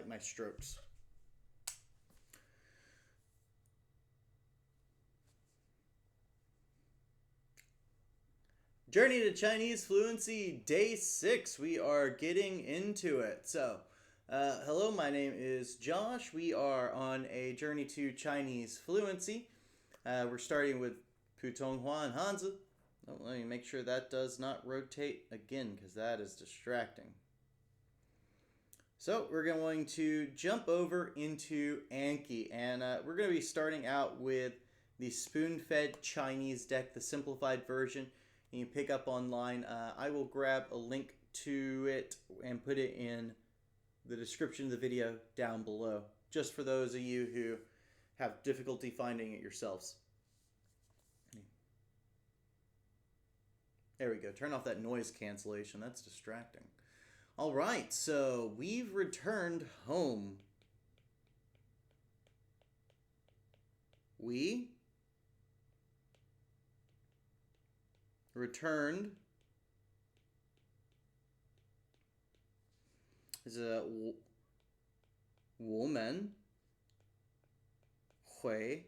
like my strokes. Journey to Chinese Fluency, Day 6. We are getting into it. So, hello, my name is Josh. We are on a journey to Chinese Fluency. We're starting with Putonghua and Hanzi. Oh, let me make sure that does not rotate again, because that is distracting. So we're going to jump over into Anki, and we're going to be starting out with the spoon-fed Chinese deck, the simplified version. You can pick up online. I will grab a link to it and put it in the description of the video down below, just for those of you who have difficulty finding it yourselves. There we go. Turn off that noise cancellation. That's distracting. All right, so we've returned home. We returned is a 我们回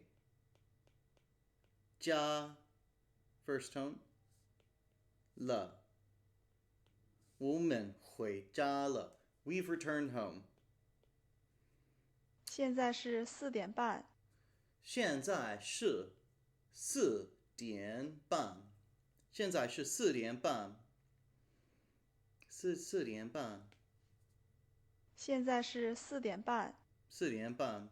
家 first tone 了 我们回家了 We've returned home. 现在是4点半。现在是4点半。现在是4点半。4点半。现在是4点半。4点半。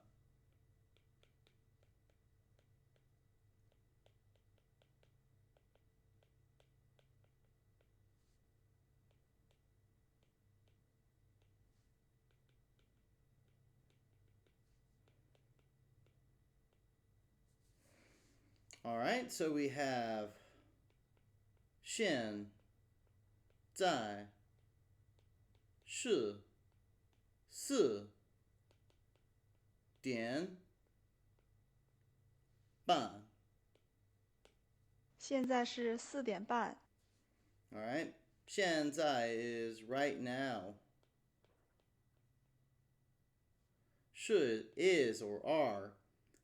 All right, so we have 现在是4点半。现在是4点半。All right, 现在 is right now. 是 is or are.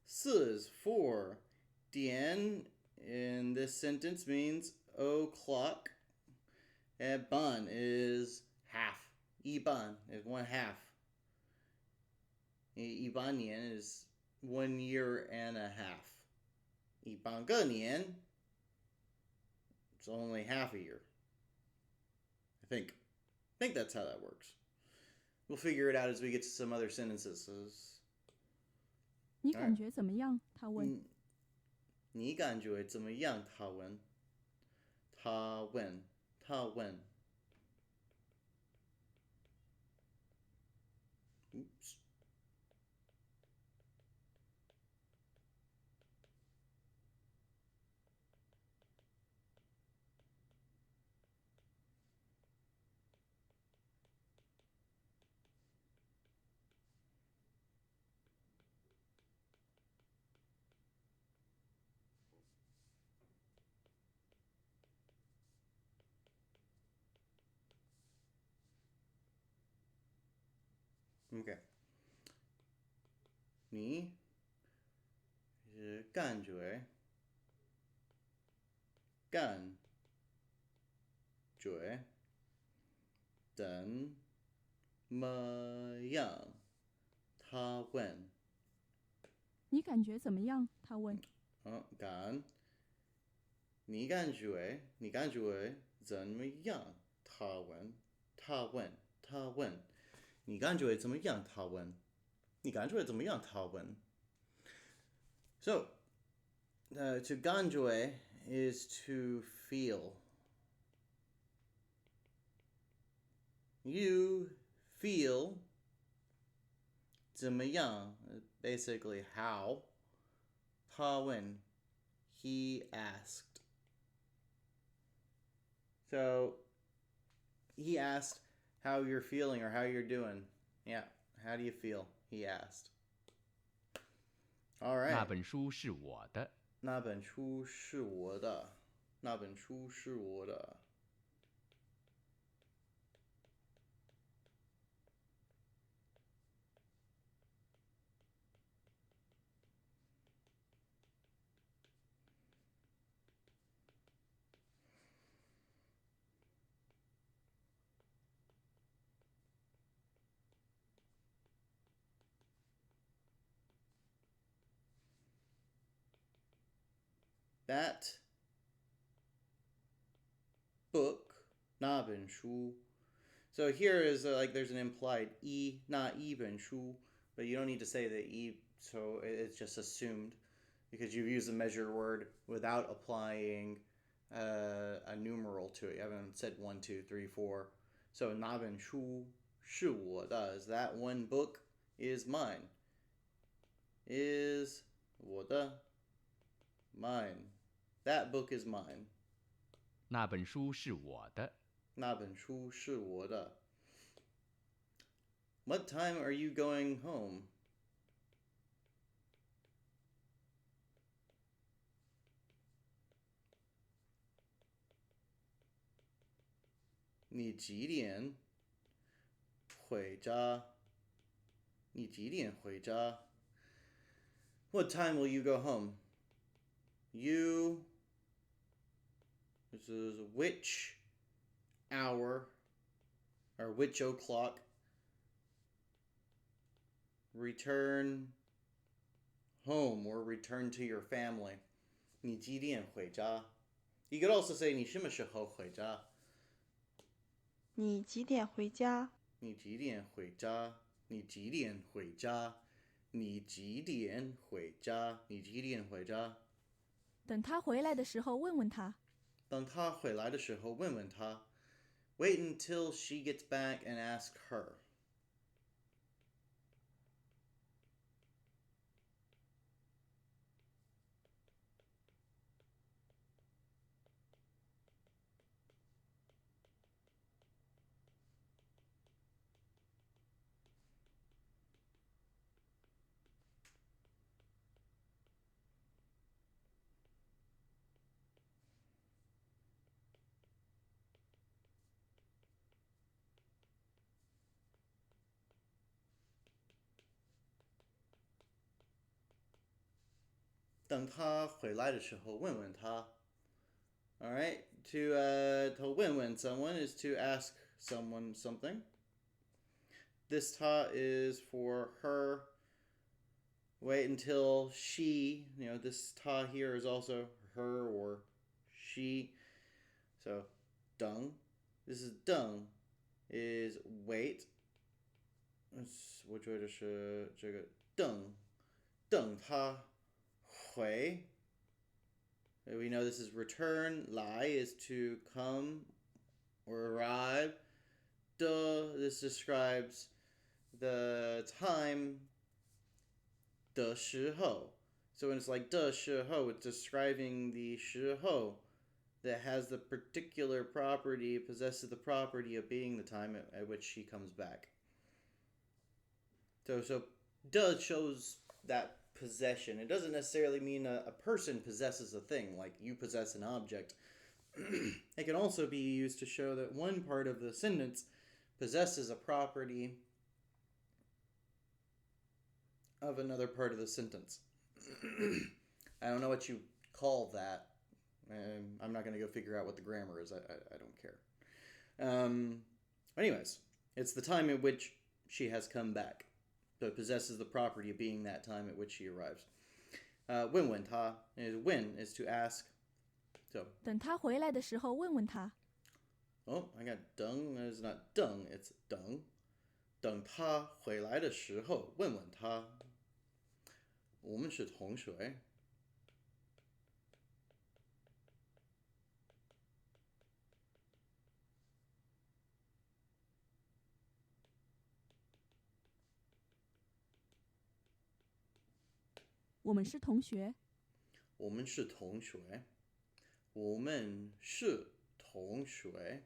4 is 4. 点 in this sentence means o'clock. And 半 is half. 一半 is 1/2. 一半年 is 1 year and a half. 一半个年 it's only half a year. I think that's how that works. We'll figure it out as we get to some other sentences. 你感觉怎么样？他问。你感觉怎么样？他问。他问。他问。Oops. Okay. 你感觉怎么样？他问。你感觉怎么样？他问。你感觉怎么样？他问。你感觉怎么样？他问。你感觉怎么样？他问。So, to 感觉 is to feel. You feel 怎么样? Basically, how. 他问 he asked. So, he asked how you're feeling or how you're doing. Yeah, how do you feel? He asked. All right. 那本书是我的。那本书是我的。那本书是我的。that book 那本书 So here is like there's an implied 那一本书 but you don't need to say the 一 so it's just assumed because you've used the measure word without applying a numeral to it. You haven't said 1, 2, 3, 4. So 那本书是我的 is that one book is mine. Is 我的 mine. That book is mine. 那本书是我的。那本书是我的。What time are you going home?你几点回家？你几点回家？ What time will you go home? You. This is which hour or which o'clock return home or return to your family. 你几点回家? You could also say 你什么时候回家?你几点回家？你几点回家？你几点回家？你几点回家？你几点回家？等他回来的时候问问他。等他回来的时候问问他。Wait until she gets back and ask her. 等他回来的时候问问他。All right, to 问问 someone is to ask someone something. This ta is for her. Wait until she, this ta here is also her or she. So, 等. This is 等 is wait. 我觉得是这个等，等他回。We know this is return. 来 is to come or arrive. This describes the time 的时候. So when it's like 的时候, it's describing the 时候 that has the particular property, possesses the property of being the time at which she comes back. So 的 shows that possession. It doesn't necessarily mean a person possesses a thing, like you possess an object. It can also be used to show that one part of the sentence possesses a property of another part of the sentence. I don't know what you call that. I'm not going to go figure out what the grammar is. I don't care. Anyways, it's the time at which she has come back. So it possesses the property of being that time at which she arrives. 问问他 is when is to ask. So 等他回来的时候问问他。Oh, I got 等 is not 等 it's 等。等他回来的时候问问他。我们是同学。我们是同学。我们是同学。我们是同学。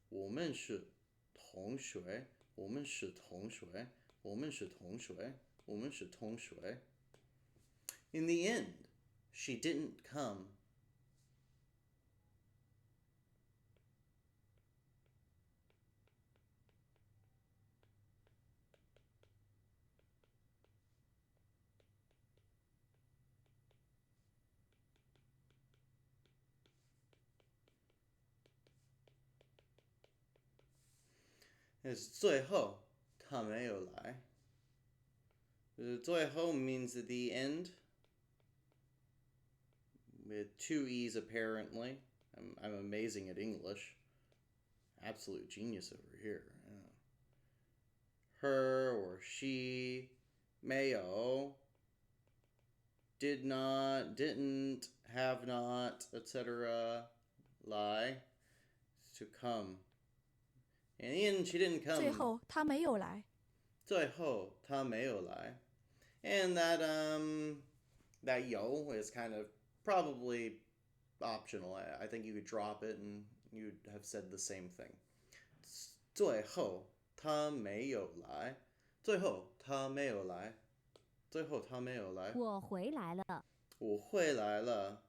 我们是同学。我们是同学。我们是同学。我们是同学。In the end, she didn't come. It's 最后他没有来。最后 means at the end. with two E's apparently. I'm amazing at English. Absolute genius over here. Yeah. Her or she, 没有, did not, didn't, have not, etc. Lie, to come. And in she didn't come. 最后他没有来。最后他没有来. And that yo is kind of probably optional. I think you could drop it and you'd have said the same thing. 最后他没有来. 最后他没有来. 最后他没有来. 我回来了。我回来了.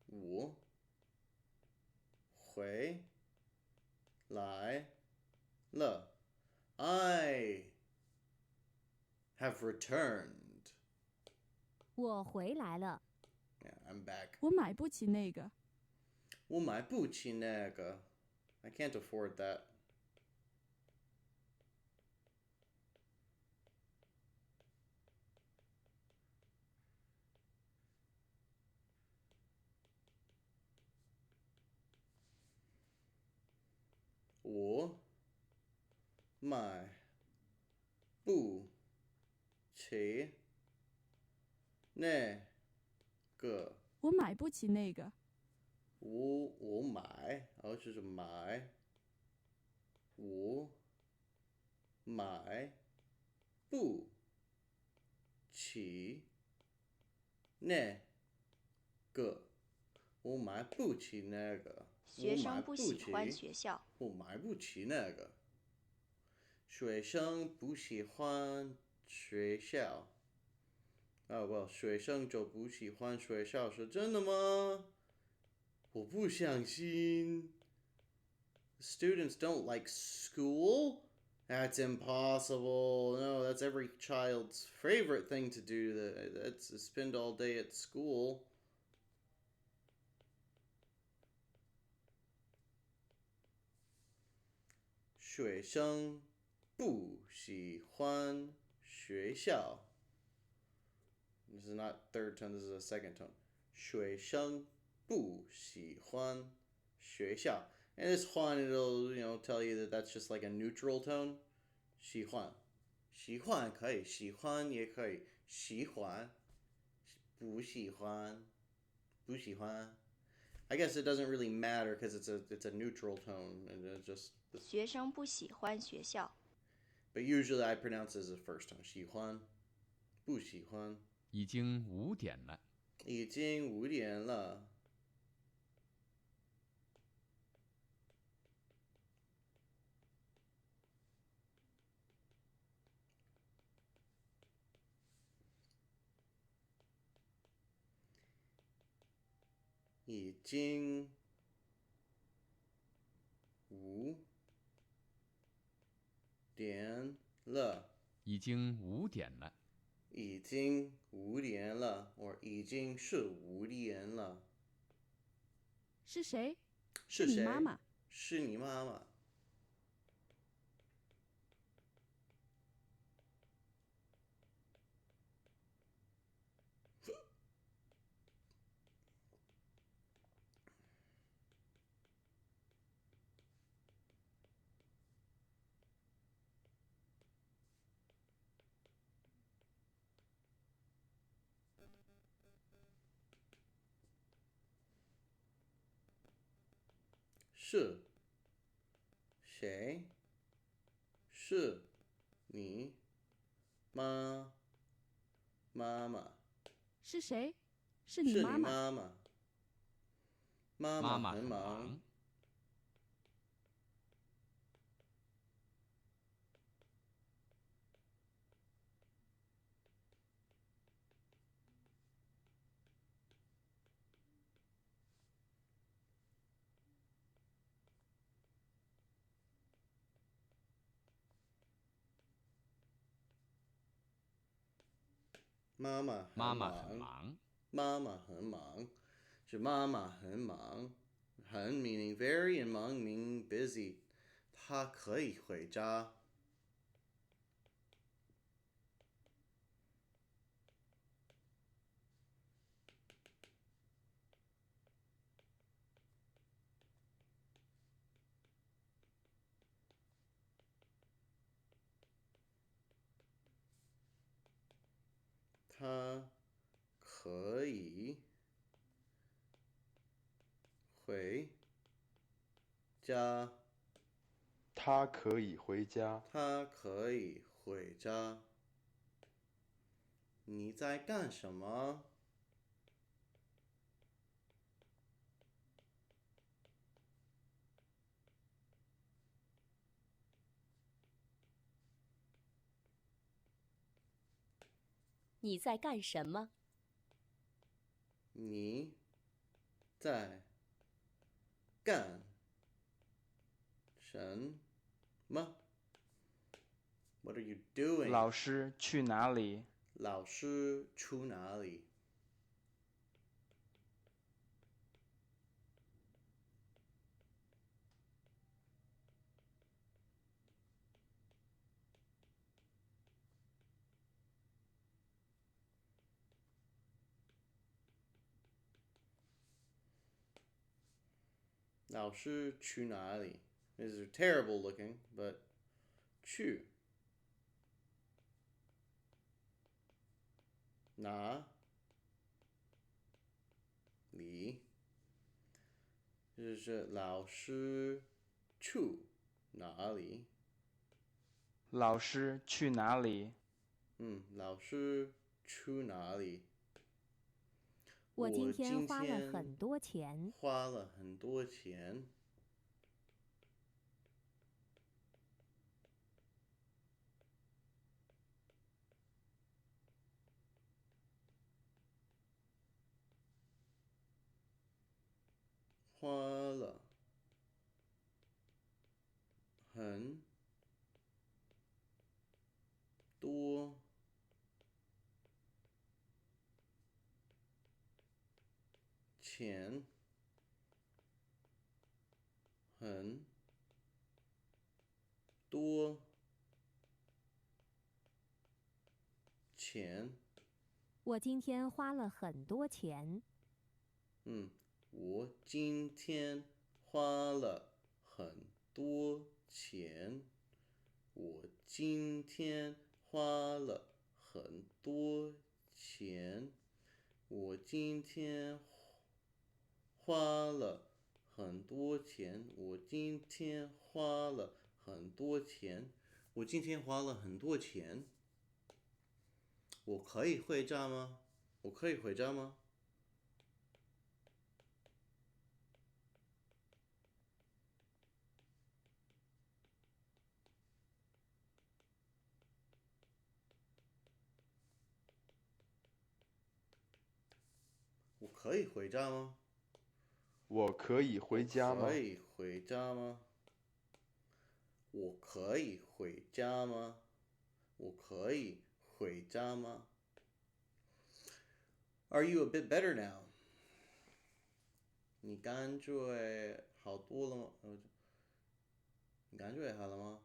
我回来了. I have returned. 我回来了。Yeah, I'm back. 我买不起那个。我买不起那个. I can't afford that. 我买不起那个. 我买不起那个。我买，就是买。我买不起那个。我买不起那个。学生不喜欢学校。我买不起那个。学生不喜欢学校。well, 学生就不喜欢学校，是真的吗？我不相信。Students don't like school? That's impossible. No, that's every child's favorite thing to do. That's to spend all day at school. 学生不喜欢学校. This is not third tone, this is a second tone. 学生不喜欢学校. And this 欢, it'll, tell you that that's just like a neutral tone. 喜欢. 喜欢可以，喜欢也可以。喜欢，不喜欢，不喜欢. I guess it doesn't really matter because it's a neutral tone and it's just. 学生不喜欢学校. But usually I pronounce it as the first tone. 喜欢，不喜欢。已经5点了。已经5点了。已经5点了。已经5点了。已经5点了 or 已经是5点了。是谁？是谁？你妈妈。是你妈妈。是谁？是你妈妈。是谁？是你妈妈。妈妈很忙。妈妈很忙。妈妈很忙，是妈妈很忙。很 meaning very and 忙 meaning busy. 她可以回家。可以回家。他可以回家。他可以回家。你在干什么？你在干什么？你在干什么？What are you doing? 老师去哪里？老师去哪里？老师去哪里? These are terrible looking, but 去哪里？就是老师去哪里？老师去哪里？老师去哪里？我今今天花了很多钱。花了很多钱。花了很多钱。很多钱。我今天花了很多钱。我今天花了很多钱。我今天花了很多钱。我今天花了很多钱。我今天花了很多钱。我今天花了很多钱。我可以回家吗？我可以回家吗？我可以回家吗？我可以回家吗？可以回家吗？我可以回家吗？我可以回家吗？ Are you a bit better now? 你感觉好多了吗？你感觉好了吗？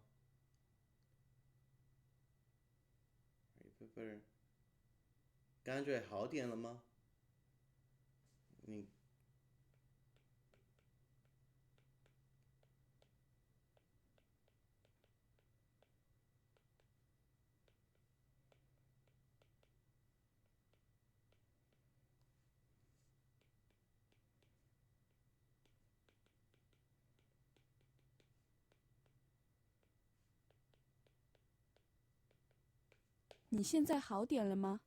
Are you a bit better? 感觉好点了吗？你现在好点了吗？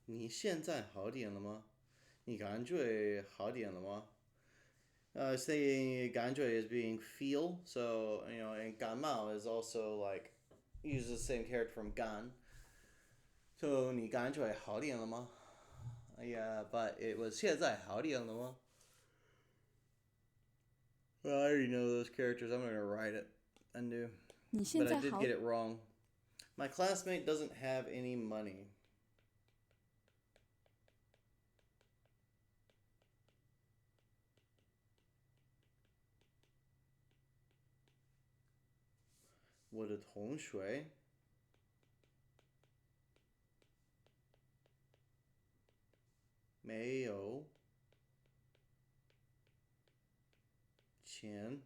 你现在好点了吗？你感觉好点了吗？Saying 感觉 is being feel, so and 感冒 is also like uses the same character from 感。So 你感觉好点了吗？Yeah, but it was 现在好点了吗？Well, I already know those characters. I'm gonna write it undo. 你现 But I 在 did 好 get it wrong. My classmate doesn't have any money. 我的同学没有钱。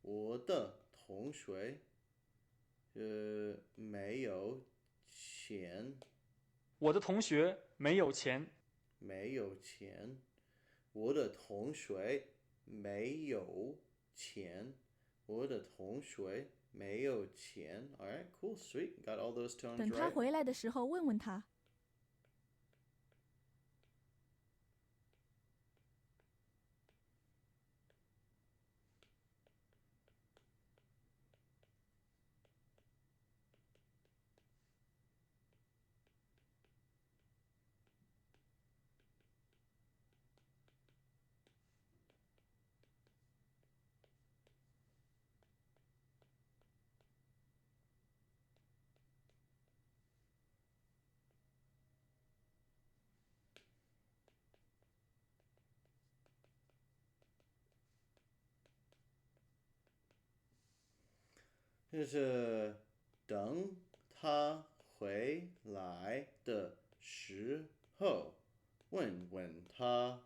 我的同学没有钱。我的同学没有钱。没有钱。我的同学没有钱。我的同学没有钱。All right, cool, sweet. Got all those tones 等他 right. 回来的时候问问他。这是等他回来的时候问问他。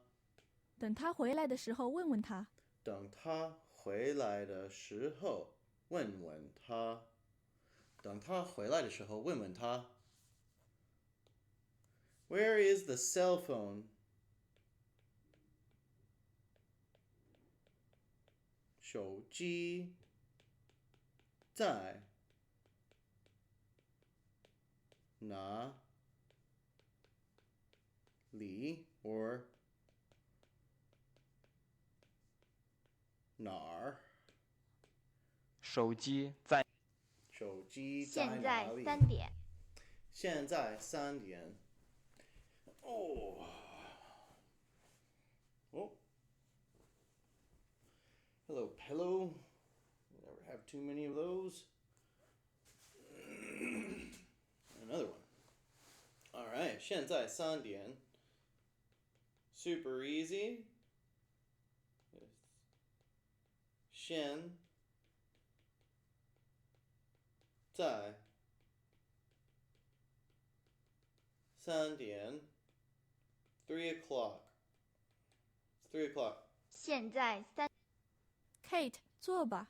等他回来的时候问问他。等他回来的时候问问他。等他回来的时候问问他。Where is the cell phone? 手机在哪里 or 哪儿？手机在手机在现哪里？在3点。现在3点。Oh. Oh. Hello, pillow. Never have too many of those. Another one. All right, 现在3点。Super easy. 现在3点。3 o'clock. It's 3 o'clock. 现在3。Kate，坐吧。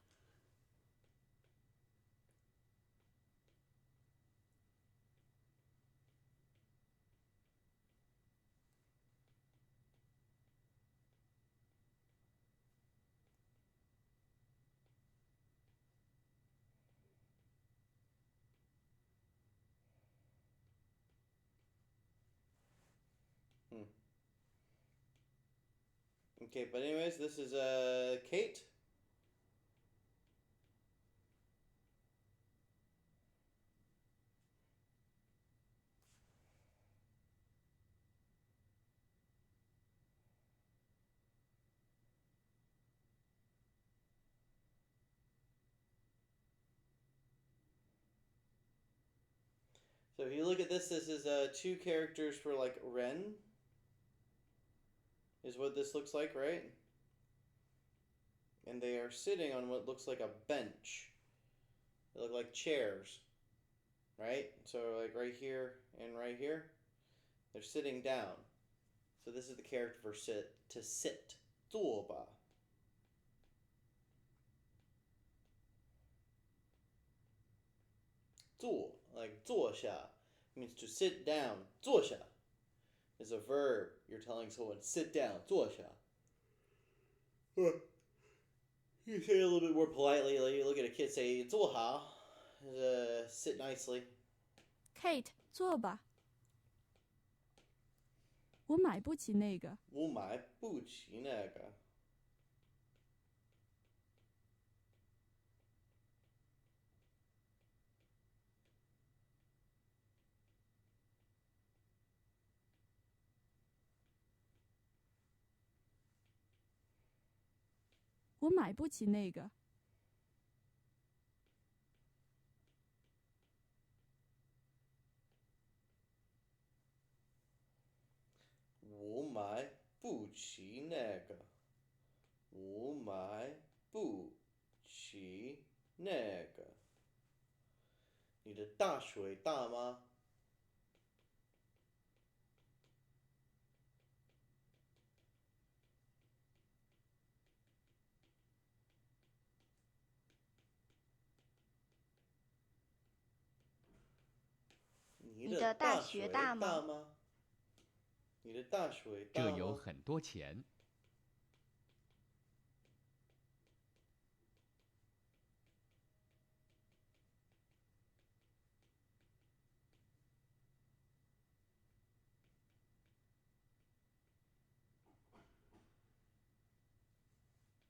Okay, but anyways, this is Kate. So if you look at this is 2 characters for like Ren. Is what this looks like, right? And they are sitting on what looks like a bench. They look like chairs, right? So like right here and right here, they're sitting down. So this is the character for sit, to sit. 坐吧. Like 坐下 means to sit down. 坐下 is a verb. You're telling someone sit down. 坐下. You say it a little bit more politely. Like you look at a kid, say 坐好, sit nicely. Kate，坐吧。我买不起那个。我买不起那个。我买不起那个。我买不起那个。我买不起那个。你的大水大吗？你的大学大吗？你的大水大这有了。很多钱。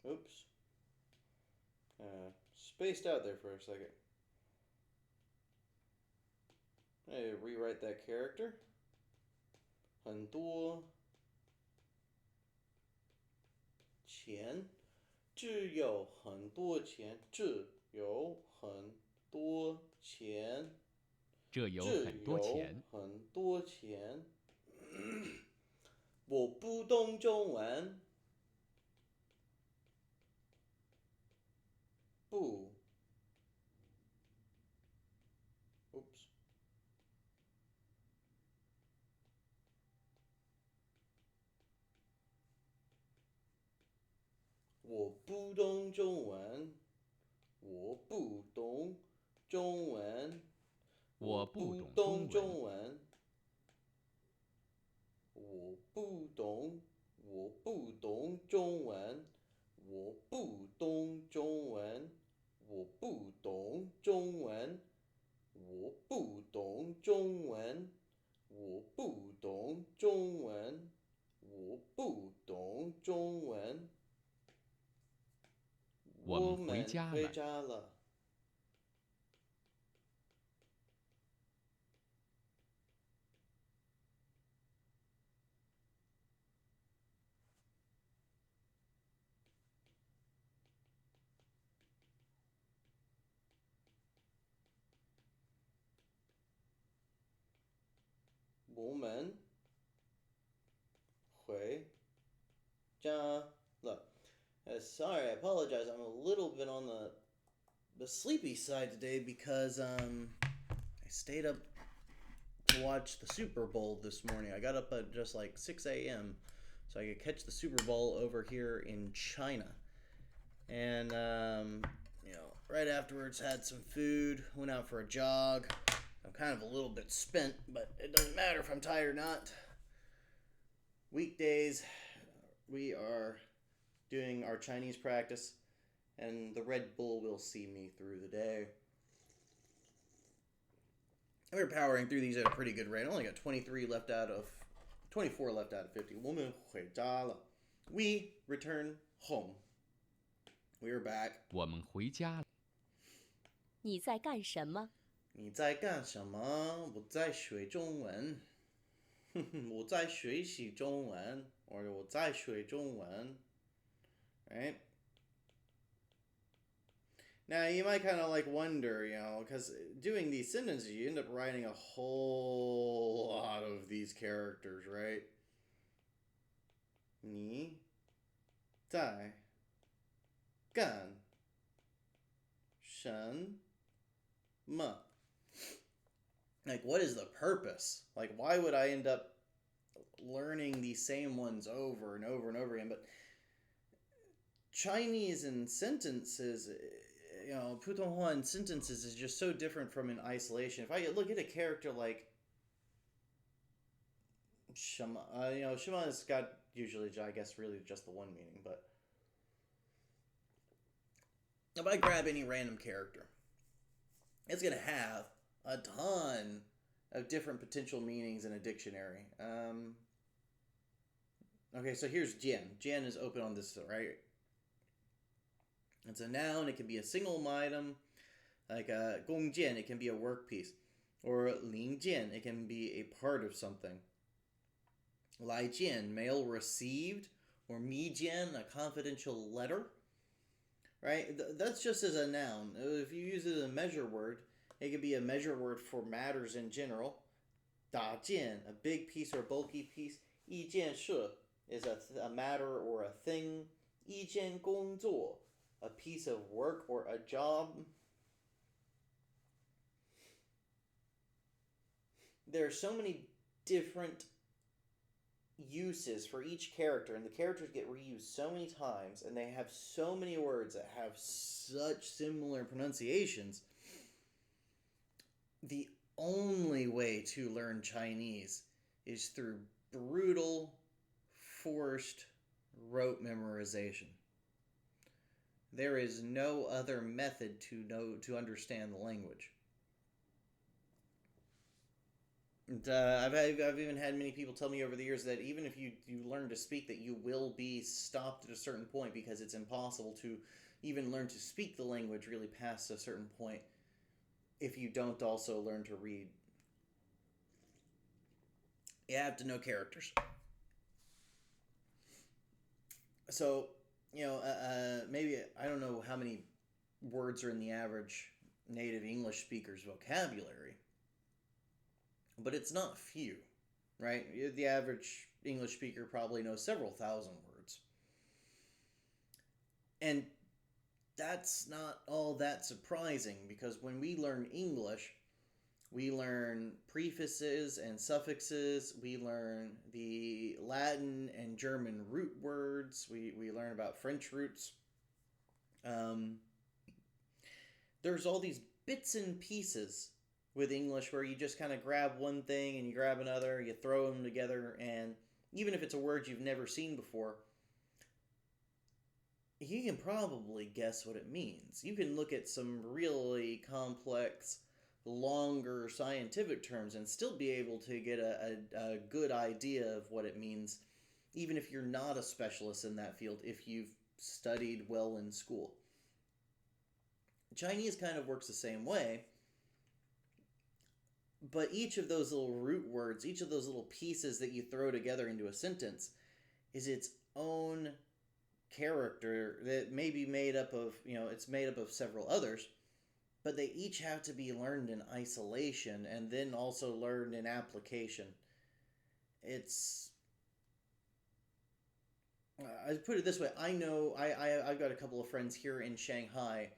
Oops. Spaced out there for a second. I rewrite that character. 很多钱，只有很多钱，只有很多钱，这有只很多有钱。很多钱。我不懂中文。不。Oops. 我不懂中文。我不懂中文。我不懂懂中文。文。我不懂，我不懂中文。我不懂中文。我不懂中文。我不懂中文。我不懂中文。我不懂中文。我们回家回了。家了。我们回家了。Sorry, I apologize. I'm a little bit on the sleepy side today because I stayed up to watch the Super Bowl this morning. I got up at just like 6 a.m. so I could catch the Super Bowl over here in China. And right afterwards had some food, went out for a jog. I'm kind of a little bit spent, but it doesn't matter if I'm tired or not. Weekdays, we are doing our Chinese practice, and the Red Bull will see me through the day. We're powering through these at a pretty good rate. I only got 24 left out of 50. 我们回家了. We return home. We are back. 我们回家了。你在干什么？你在干什么？我在学中文。我在学习中文，或者我在学中文。Right? Now, you might kind of like wonder, because doing these sentences, you end up writing a whole lot of these characters, right? 你在干什么? Like, what is the purpose? Like, why would I end up learning these same ones over and over and over again? But Chinese in sentences, 普通话 in sentences is just so different from in isolation. If I look at a character like Shema, Shema has got usually, I guess, really just the one meaning, but if I grab any random character, it's going to have a ton of different potential meanings in a dictionary. Okay, so here's Jian. Jian is open on this, right? It's a noun. It can be a single item, like gong jian. It can be a work piece, or ling jian. It can be a part of something. Lai jian, mail received, or mi jian, a confidential letter. Right? That's just as a noun. If you use it as a measure word, it could be a measure word for matters in general. Da jian, a big piece or bulky piece. Yi jian shi is a matter or a thing. Yi jian gong zuo, a piece of work or a job. There are so many different uses for each character, and the characters get reused so many times, and they have so many words that have such similar pronunciations. The only way to learn Chinese is through brutal, forced rote memorization. There is no other method to understand the language. And, I've even had many people tell me over the years that even if you learn to speak, that you will be stopped at a certain point because it's impossible to even learn to speak the language really past a certain point if you don't also learn to read. You have to know characters. So, maybe, I don't know how many words are in the average native English speaker's vocabulary, but it's not few, right? The average English speaker probably knows several thousand words. And that's not all that surprising, because when we learn English, we learn prefixes and suffixes, we learn the Latin and German root words, we learn about French roots. There's all these bits and pieces with English where you just kind of grab one thing and you grab another, you throw them together, and even if it's a word you've never seen before, you can probably guess what it means. You can look at some really complex, longer scientific terms and still be able to get a good idea of what it means, even if you're not a specialist in that field, if you've studied well in school. Chinese kind of works the same way, but each of those little root words, each of those little pieces that you throw together into a sentence is its own character that may be made up of, it's made up of several others, but they each have to be learned in isolation and then also learned in application. I put it this way, I know, I've got a couple of friends here in Shanghai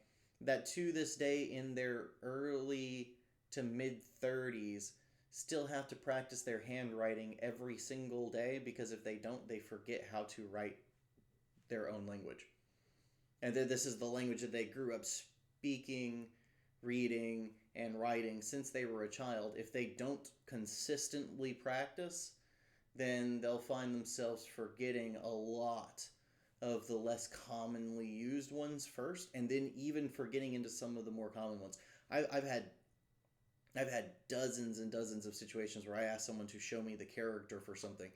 that to this day in their early to mid-30s still have to practice their handwriting every single day, because if they don't, they forget how to write their own language. And then this is the language that they grew up speaking, reading, and writing since they were a child. If they don't consistently practice, then they'll find themselves forgetting a lot of the less commonly used ones first, and then even forgetting into some of the more common ones. I've had dozens and dozens of situations where I asked someone to show me the character for something,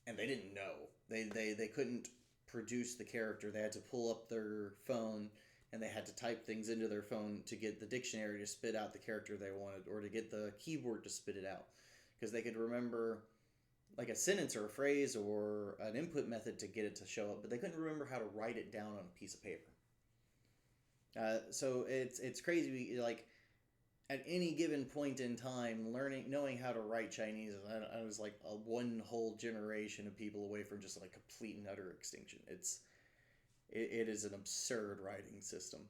and they didn't know. They couldn't produce the character. They had to pull up their phone, and they had to type things into their phone to get the dictionary to spit out the character they wanted, or to get the keyboard to spit it out, because they could remember like a sentence or a phrase or an input method to get it to show up, but they couldn't remember how to write it down on a piece of paper. So it's crazy. Like, at any given point in time, knowing how to write Chinese, I was like one whole generation of people away from just like complete and utter extinction. It is an absurd writing system,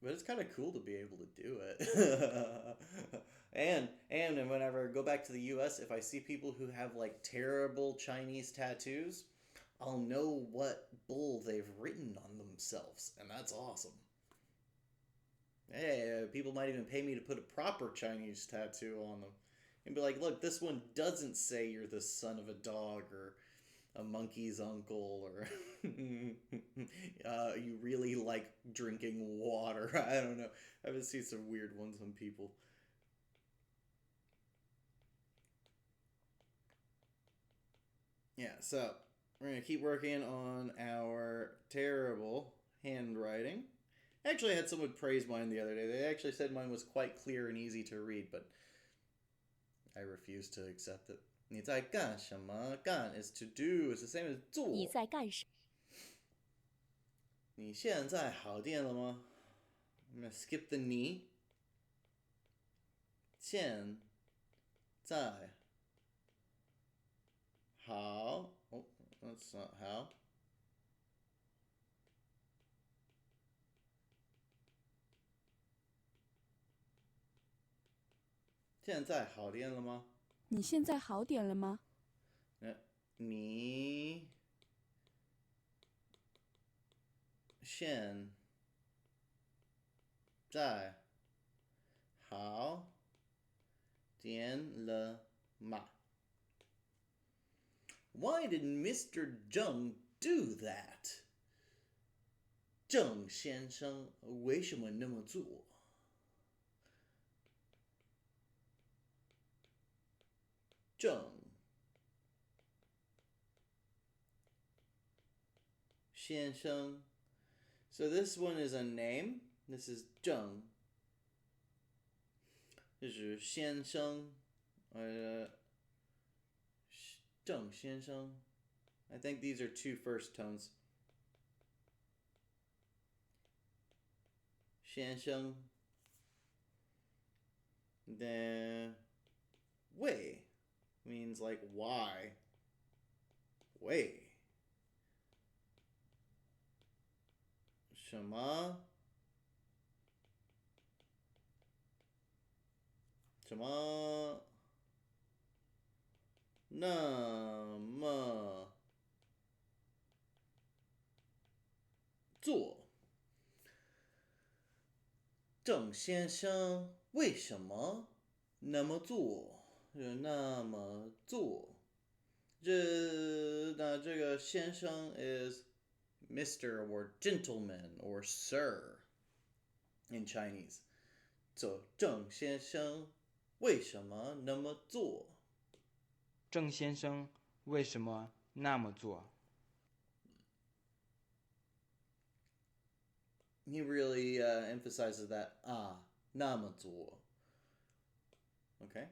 but it's kind of cool to be able to do it. and whenever I go back to the U.S., if I see people who have like terrible Chinese tattoos, I'll know what bull they've written on themselves, and that's awesome. Hey, people might even pay me to put a proper Chinese tattoo on them and be like, look, this one doesn't say you're the son of a dog or a monkey's uncle, or you really like drinking water. I don't know. I've seen some weird ones on people. Yeah, so we're going to keep working on our terrible handwriting. Actually, I had someone praise mine the other day. They actually said mine was quite clear and easy to read, but I refuse to accept it. 你在干什么? 干 is to do. It's the same as 做. 你在干什么? 你现在好点了吗? I'm going to skip the 你. 现在好. Oh, that's not how. 现在好点了吗? 你现在好点了吗? 你现在好点了吗? Why did Mr. Zheng do that? 郑先生为什么那么做？郑先生。So this one is a name. This is Zheng. 这是先生，郑先生。I think these are two first tones. 先生。Then 为 means like why. 为什么？什么那么做？郑先生为什么那么做？那么做？这个先生 is Mr. or gentleman or sir in Chinese. So 郑先生为什么那么做？郑先生为什么那么做？ He really emphasizes that 那么做。Okay?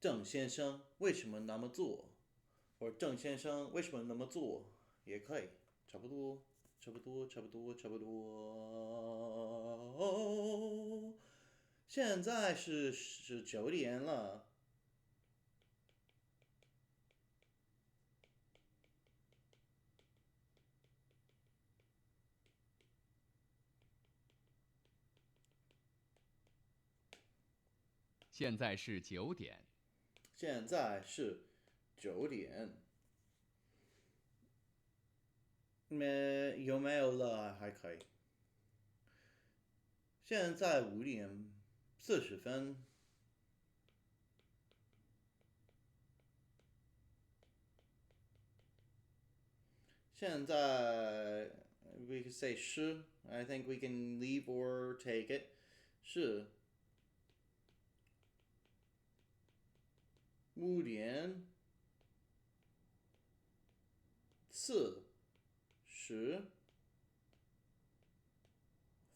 郑先生为什么那么做？或郑先生为什么那么做？也可以，差不多。现在是9点了。现在是9点。现在是9点。有没有了？还可以。现在5点40分。现在 we could say 是 I think we can leave or take it. 是5点40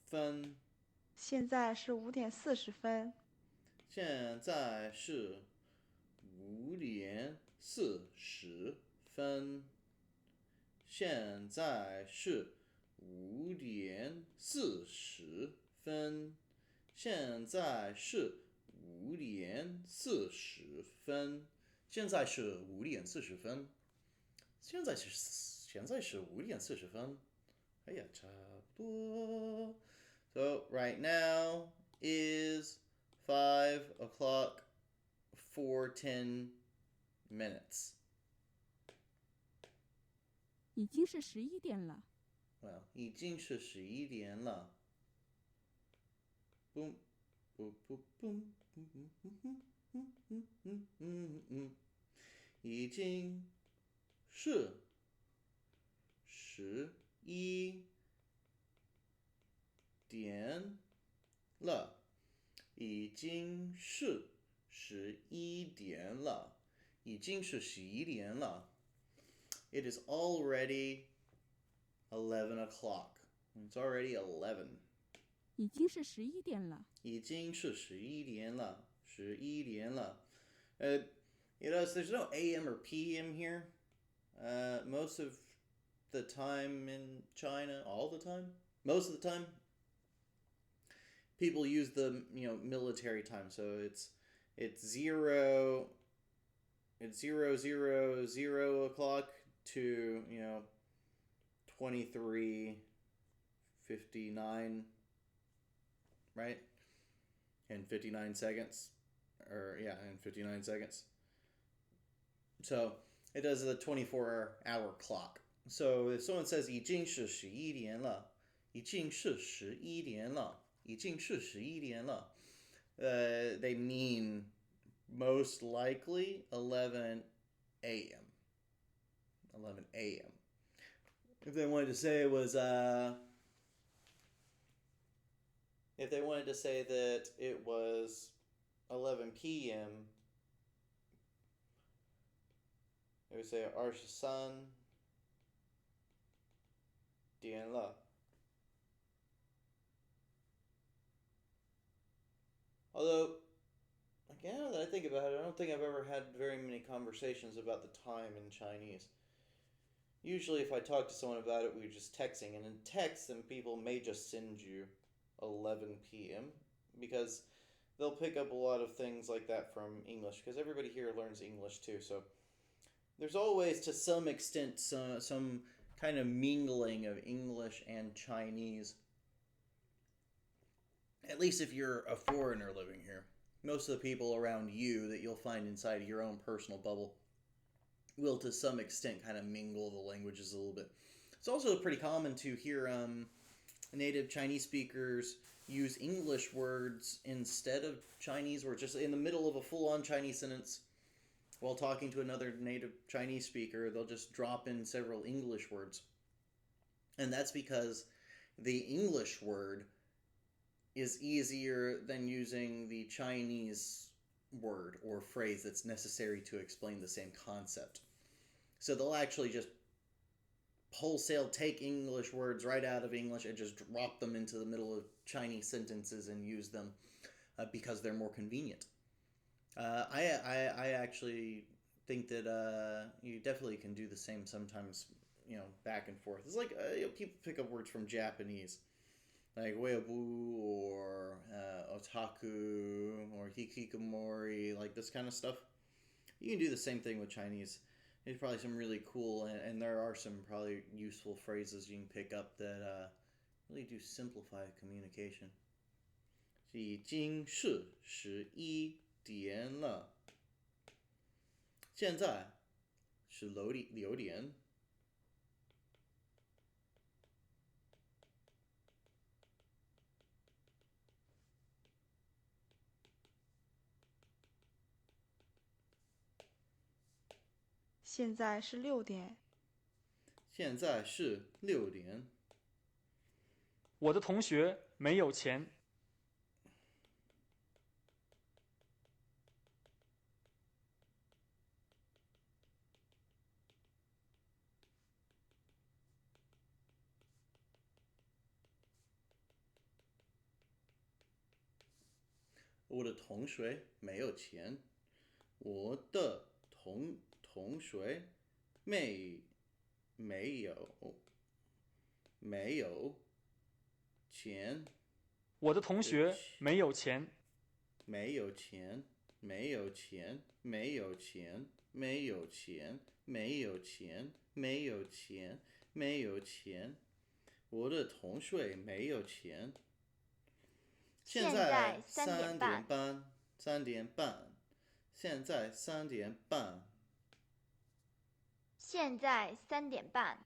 分。现在是5点40分。现在是5点40分。现在是5点40分。现在是5点40分。现在是5点40分。现在是5点40分。哎呀，差不多。So right now is 5 o'clock 4:10 minutes. 已经是11点了。Well, 已经是11点了。Boom, boom, boom, boom,已经是11点了。已经是11点了。已经是11点了。It is already 11 o'clock. It's already 11. 已经是11点了。已经是11点了。11点了。There's no AM or PM here. Most of the time in China, all the time, most of the time, people use the military time. So it's 0 o'clock to 23:59, right? In 59 seconds, in 59 seconds. So it does the 24-hour clock. So if someone says 已经是11点了，已经是11点了，已经是11点了, they mean most likely 11 a.m. 11 a.m. If they wanted to say it was if they wanted to say that it was 11 p.m., they would say 23点了. Although, again, now that I think about it, I don't think I've ever had very many conversations about the time in Chinese. Usually, if I talk to someone about it, we're just texting, and in text, then people may just send you 11 p.m. because they'll pick up a lot of things like that from English, because everybody here learns English too. So there's always, to some extent, some kind of mingling of English and Chinese. At least if you're a foreigner living here. Most of the people around you that you'll find inside your own personal bubble will, to some extent, kind of mingle the languages a little bit. It's also pretty common to hear native Chinese speakers use English words instead of Chinese words, just in the middle of a full-on Chinese sentence. While talking to another native Chinese speaker, they'll just drop in several English words. And that's because the English word is easier than using the Chinese word or phrase that's necessary to explain the same concept. So they'll actually just wholesale take English words right out of English and just drop them into the middle of Chinese sentences and use them because they're more convenient. I actually think that you definitely can do the same sometimes, back and forth. It's like people pick up words from Japanese, like weeaboo or otaku or hikikomori, like this kind of stuff. You can do the same thing with Chinese. There's probably some really cool, and there are some probably useful phrases you can pick up that really do simplify communication. 已经是11点了。现在是6点。现在是6点。现在是6点。我的同学没有钱。我的同学没有钱。我的同学没有钱。我的同学没有钱。没有钱，没有钱，没有钱，没有钱，没有钱，没有钱，没有钱。我的同学没有钱。现在3点半，3点半。现在3点半。现在3点半。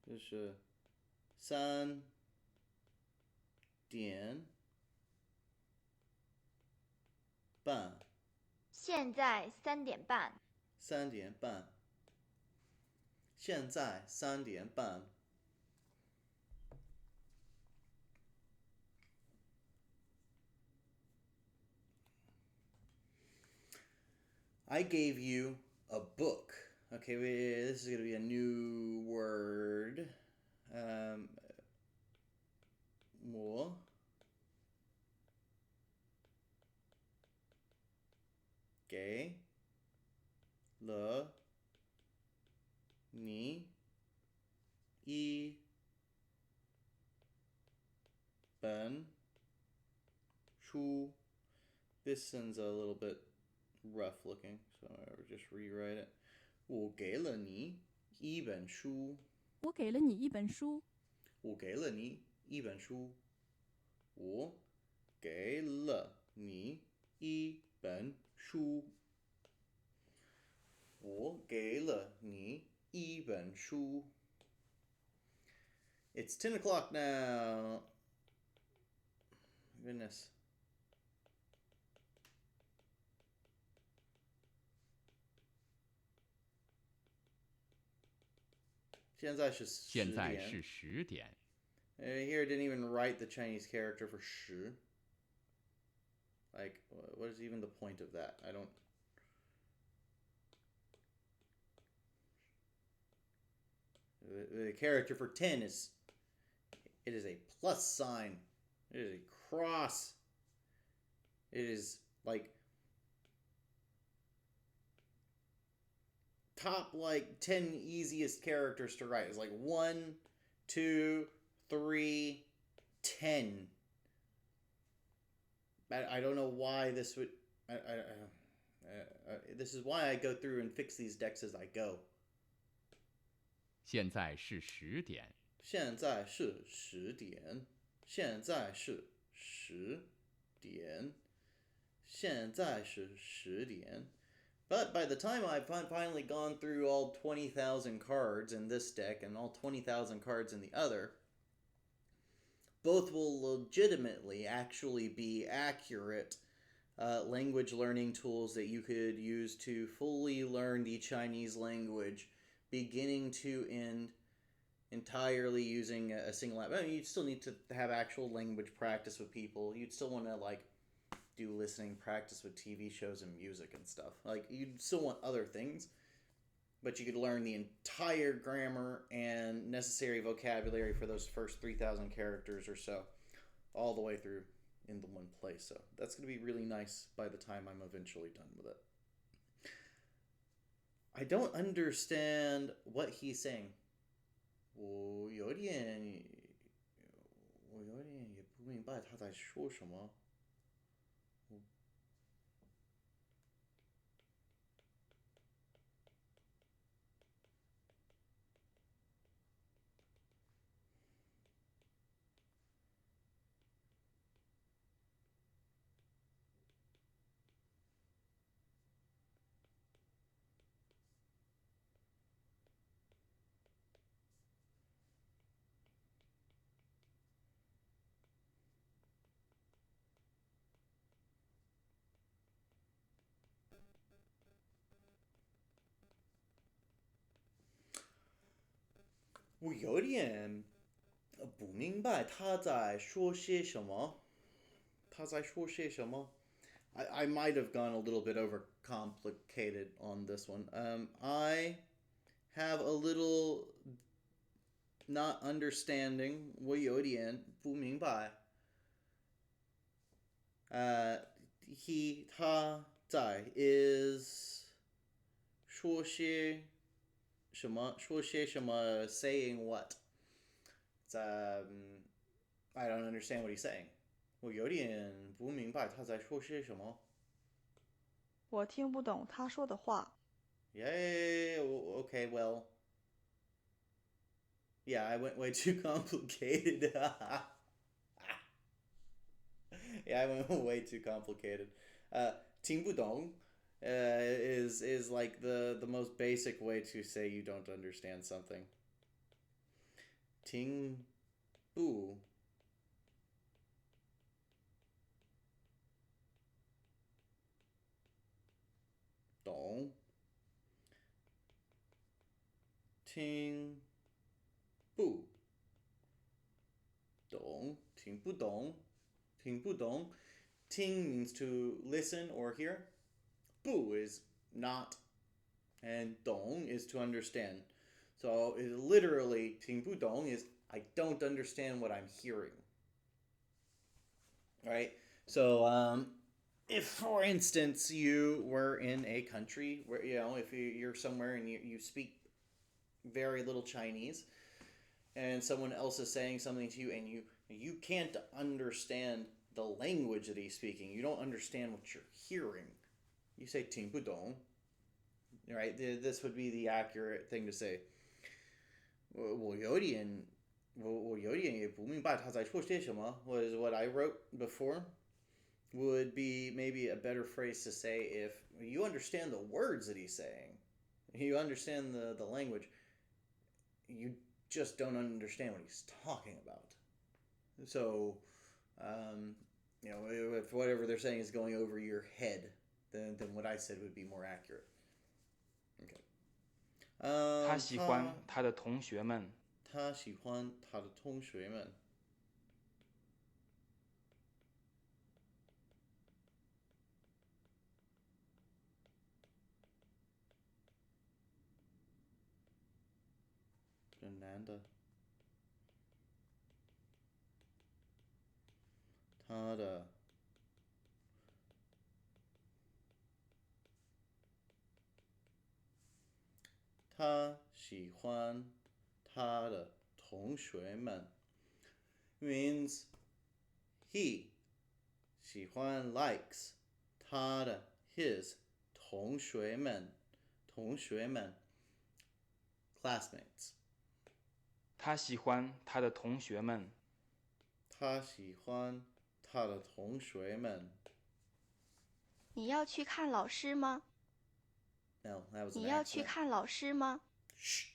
就是3点半。现在3点半。3点半。现在3点半。I gave you a book. Okay, this is going to be a new word. 我给了你一本书. This one's a little bit rough looking, so I'll just rewrite it. 我给了你一本书。我给了你一本书。我给了你一本书。我给了你一本书。我给了你一本书。It's 10 o'clock now. Goodness. 现在是10点。现在是10点。 Here it didn't even write the Chinese character for 10. Like, what is even the point of that? I don't... The character for 10 is... It is a plus sign. It is a cross. It is, like... Top, like, 10 easiest characters to write. It's like 1, 2, 3, 10. I don't know why this would... this is why I go through and fix these decks as I go. 现在是10点。现在是10点。现在是10点。现在是10点。But by the time I've finally gone through all 20,000 cards in this deck and all 20,000 cards in the other, both will legitimately actually be accurate language learning tools that you could use to fully learn the Chinese language, beginning to end, entirely using a single app. I mean, you'd still need to have actual language practice with people. You'd still want to, like, do listening practice with TV shows and music and stuff. Like, you'd still want other things, but you could learn the entire grammar and necessary vocabulary for those first 3,000 characters or so, all the way through in the one place. So that's going to be really nice by the time I'm eventually done with it. I don't understand what he's saying. 我有点也不明白他在说什么。我有点不明白他在说些什么。他在说些什么？ I might have gone a little bit overcomplicated on this one. I have a little not understanding. 我有点不明白。他在 is 说些什么？说些什么 saying what? It's, I don't understand what he's saying. 我有点不明白他在说些什么。我听不懂他说的话。 Yay, okay, well. Yeah, I went way too complicated. Yeah, I went way too complicated. 听不懂 is like the most basic way to say you don't understand something. 听不懂听不懂听不懂听不懂 Ting means to listen or hear. Bu is not. And dong is to understand. So it literally, ting bu dong is I don't understand what I'm hearing. Right? So if, for instance, you were in a country where, you know, if you're somewhere and you speak very little Chinese, and someone else is saying something to you and you can't understand the language that he's speaking. You don't understand what you're hearing. You say 听不懂. Right? This would be the accurate thing to say. 我有点也不明白他在说些什么 was what I wrote before. Would be maybe a better phrase to say if you understand the words that he's saying. You understand the language. You just don't understand what he's talking about. So, if whatever they're saying is going over your head, then what I said would be more accurate. Okay. 他喜欢他的同学们。他喜欢他的同学们。这男的。他的。他喜欢他的同学们 means he 喜欢 likes 他的 his 同学们 classmates 他喜欢他的同学们。他喜欢他的同学们。你要去看老师吗？ No, that was an 你要 accident. 去看老师吗？ Shh.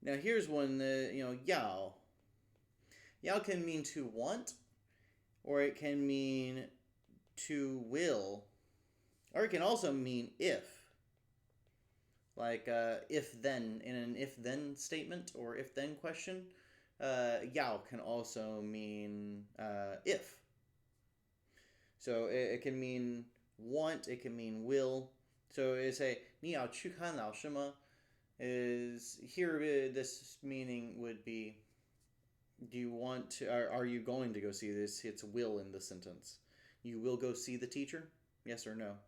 Now here's one, yao. Yao can mean to want, or it can mean to will, or it can also mean if. Like if then, in an if then statement or if then question, yao can also mean if. So it can mean want, it can mean will. So it say 你要去看老师吗? Is here this meaning would be, do you want to, are you going to go see this? It's will in the sentence. You will go see the teacher? Yes or no?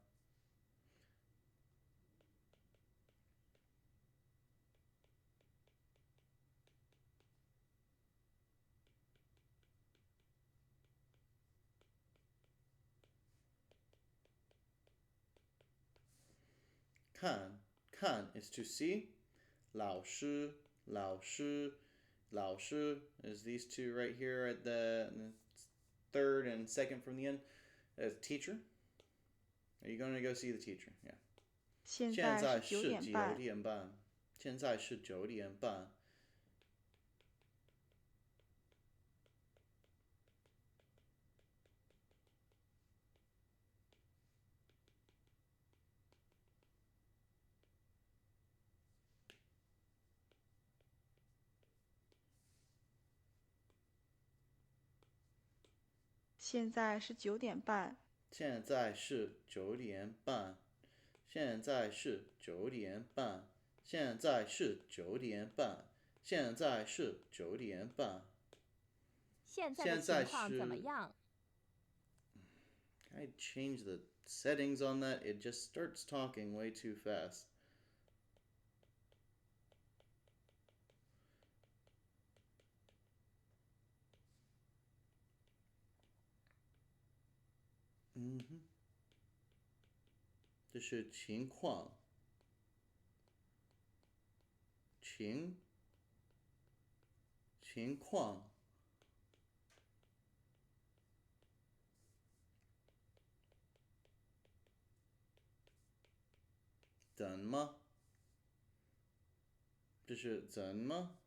Kan is to see. 老师is these two right here at the third and second from the end. As teacher. Are you going to go see the teacher? Yeah. 现现在是在是9点半。现在是9点半。现在是9点半。现在是9点半。现在是9点半。现在是9点半。现在是9点半。现在的情况怎么样？ I change the settings on that. It just starts talking way too fast. Mm-hmm. 这是情况。情况。怎么？这是怎么？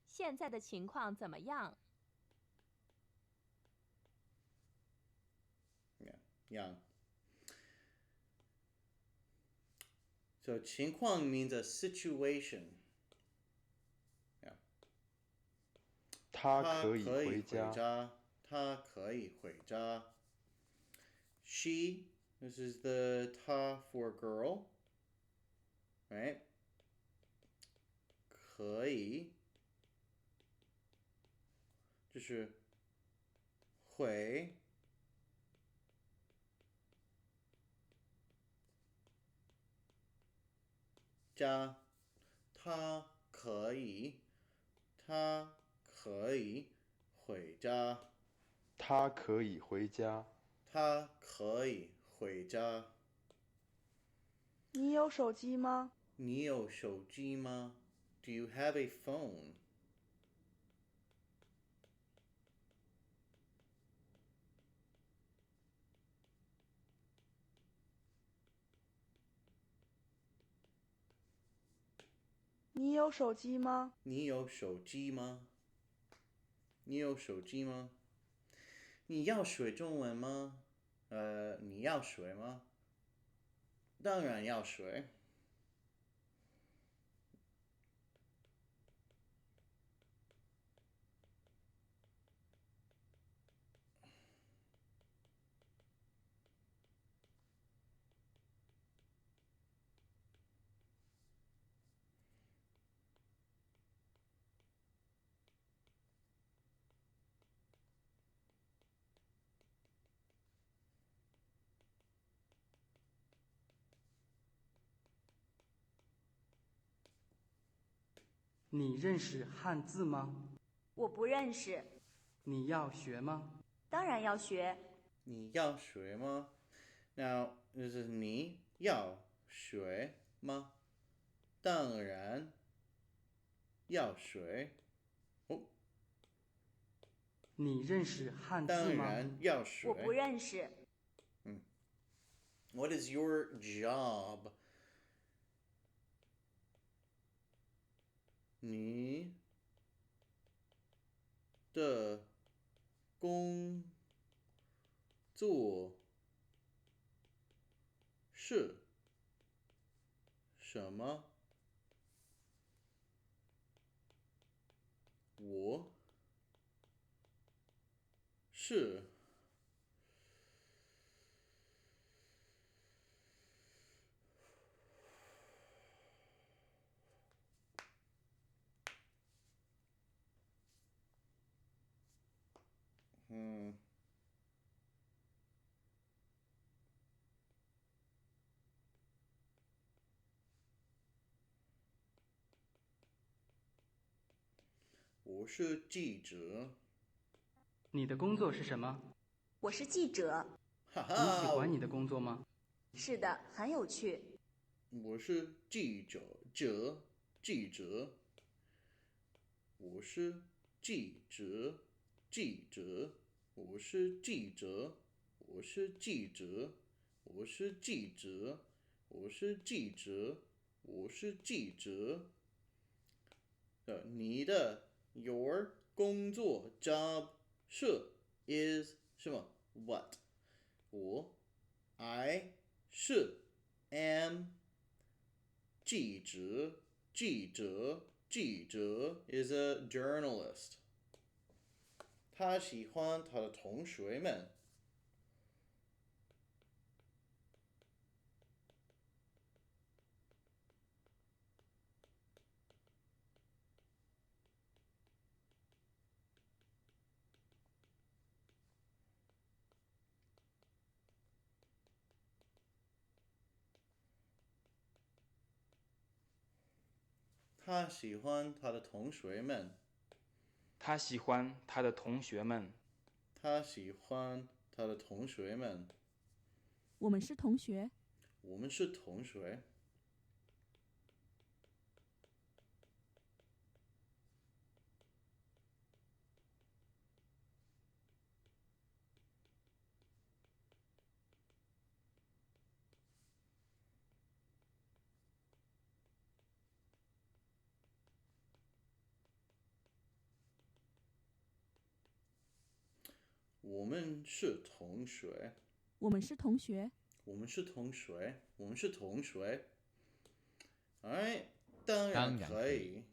现在的情况怎么样？ Yeah. So 情况 means a situation. Yeah. 他可以回家。他可以回家。She, this is the ta for girl, right? 可以，就是会。家，他可以回家。他可以回家。他可以回家。你有手机吗？你有手机吗？ Do you have a phone? 你有手机吗？你有手机吗？你有手机吗？你要学中文吗？你要学吗？当然要学。你认识汉字吗？我不认识。你要学吗？当然要学。你要学吗？ Now, this is 你要学吗？当然要学。你认识汉字当吗？然要学。我不认识。What is your job? 你的工作是什么？我是我是记者。你的工作是什么？我是记者。你喜欢你的工作吗？是的，很有趣。我是记者。记者。我是记者。记者。我是记者。我是记者。我是记者。我是记者。我是记者。你的 your 工作 job 是 is 什么 what 我 I 是 am 记者。记者。记者 is a journalist。他喜欢他的同学们。他喜欢他的同学们。他喜欢他的同学们。他喜欢他的同学们。我们是同学。我们是同学。我们是同学。我们是同学。我们是同学。我们是同学。Alright， 当然可以。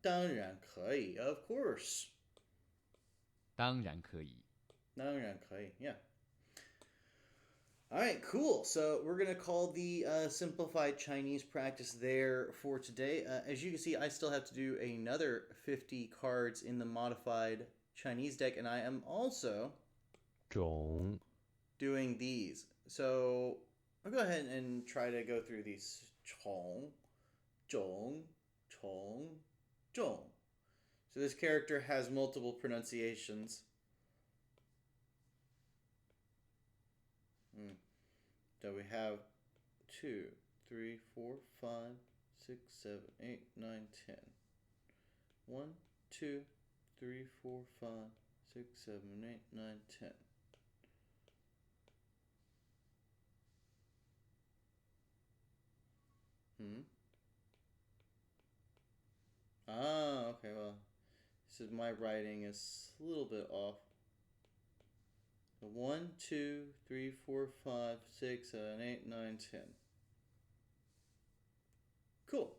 当然可以 of course。当然可以。当然可以 yeah。Alright, cool. So we're going to call the simplified Chinese practice there for today. As you can see, I still have to do another 50 cards in the modified Chinese deck, and I am also 种 doing these. So I'll go ahead and try to go through these. 虫 zhong, chong, zhong. So this character has multiple pronunciations. that we have 2, 3, 4, 5, 6, 7, 8, 9, 10. 1, 2, 3, 4, 5, 6, 7, 8, 9, 10. Ah, okay, well, this is my writing is a little bit off. 1, 2, 3, 4, 5, 6, 7, 8, 9, 10. Cool.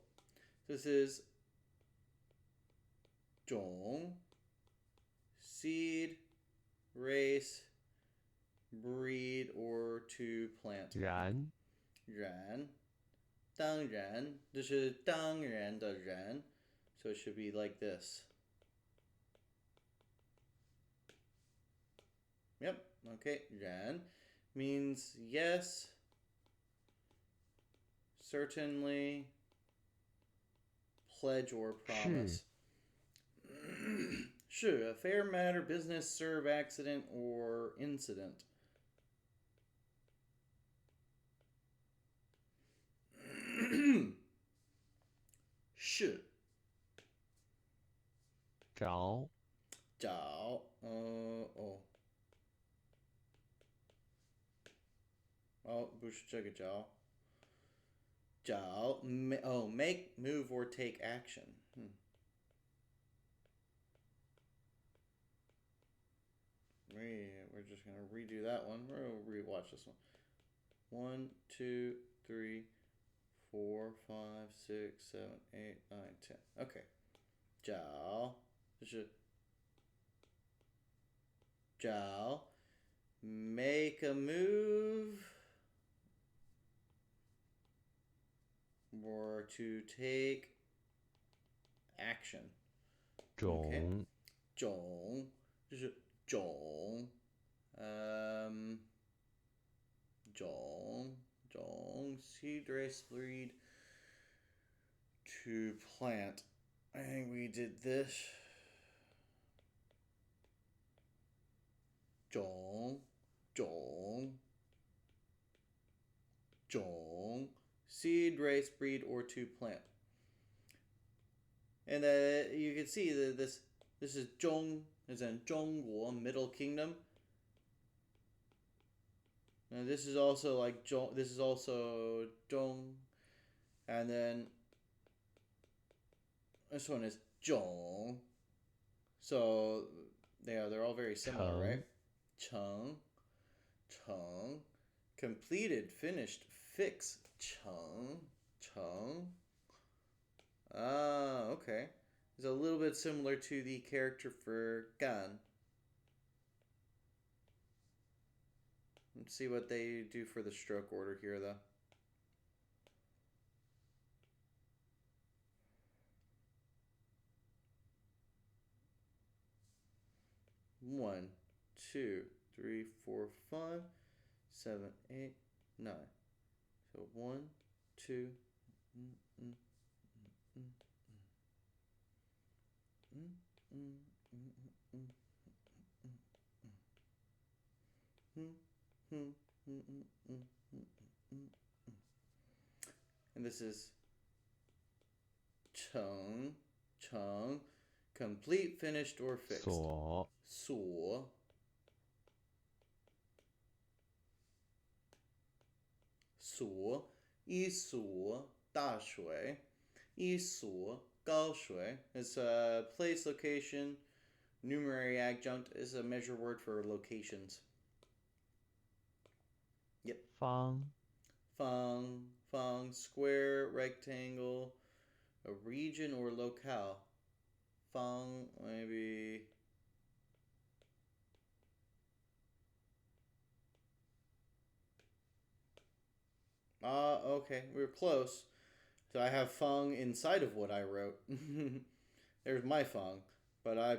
This is 种, seed, race, breed, or to plant. 然然当然这是当然的然 so it should be like this. Yep, okay, 然 means yes, certainly, pledge or promise. 是 affair, matter, business, serve, accident, or incident. 是找找不是这个找 make, move, or take action. We're just gonna redo that one. We're gonna rewatch this one. 1, 2, 3, 4, 5, 6, 7, 8, 9, 10. Okay. 找就是找 make a move or to take action. 种种就是种seed, race, breed, to plant. I think we did this. 种 seed, race, breed, or to plant. And you can see that this is 中 as in 中国, Middle Kingdom. And this is also like this is also 中, and then this one is 种. So they're all very similar, right? 成 completed, finished, fix 成 Ah, okay. It's a little bit similar to the character for 干. Let's see what they do for the stroke order here, though. One, 2, 3, 4, 5, 7, 8, 9. So 1, 2. And this is 成 complete, finished, or fixed. 所一所大水 一所高水 It's a place, location. Numerary adjunct is a measure word for locations. Yep. 方 square, rectangle, a region or locale. 方 maybe okay, we were close. So I have feng inside of what I wrote. There's my feng, but I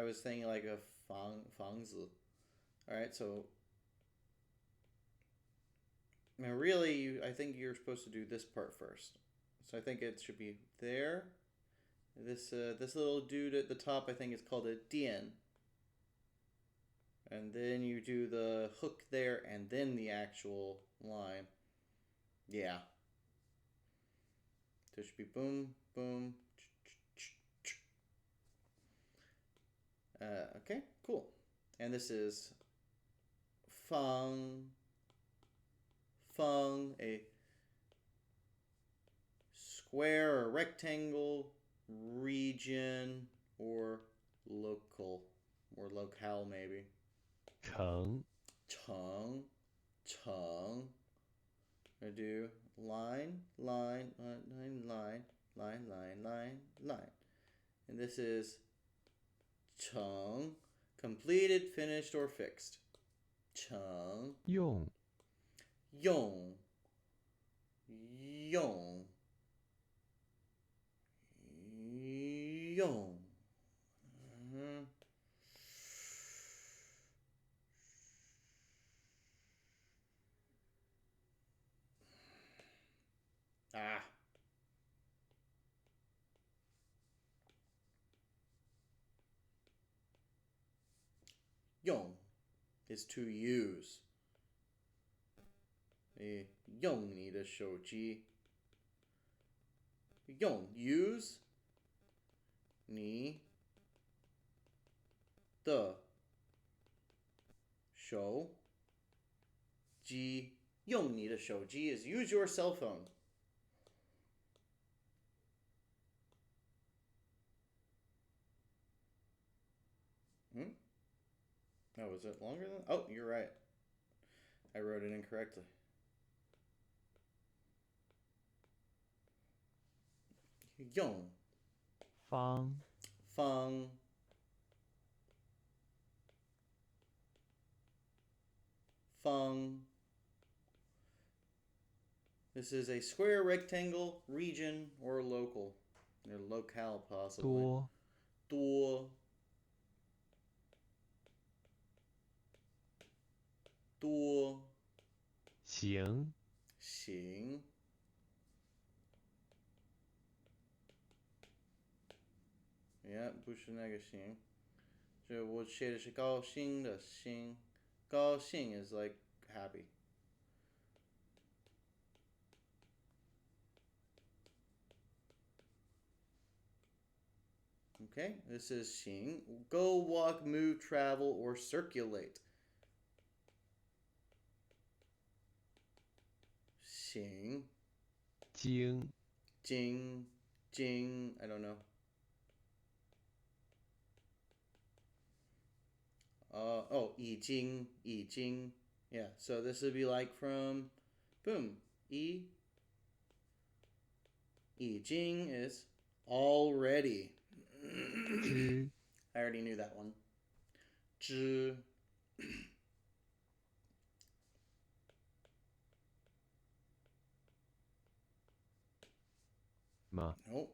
was thinking like a fangzi. Alright, so now really, I think you're supposed to do this part first. So I think it should be there. This little dude at the top, I think it's called a dian. And then you do the hook there and then the actual line. Yeah. So it should be boom, boom. Okay, cool. And this is feng, feng, a square or rectangle, region, or local, or locale maybe. 城 Cheng, cheng. I do line, line, line, line, line, line, line, line. And this is cheng, completed, finished, or fixed. Cheng, 用 yong, yong, yong. Ah. Yong is to use. 你用你的手机。用 use 你的手机。用你的手机 is use your cell phone. Oh, was it longer than? Oh, you're right. I wrote it incorrectly. 用方方方 This is a square, rectangle, region, or local. Or locale, possibly. 多多多行行 Yeah, 不是那个行。就我写的是高兴的兴。高兴 is like happy. Okay, this is 行. Go, walk, move, travel, or circulate. 行经经 I don't know. Oh, 已经 Yeah, so this would be like from boom. 已经 is already. 知 I already knew that one. 知 吗 Nope.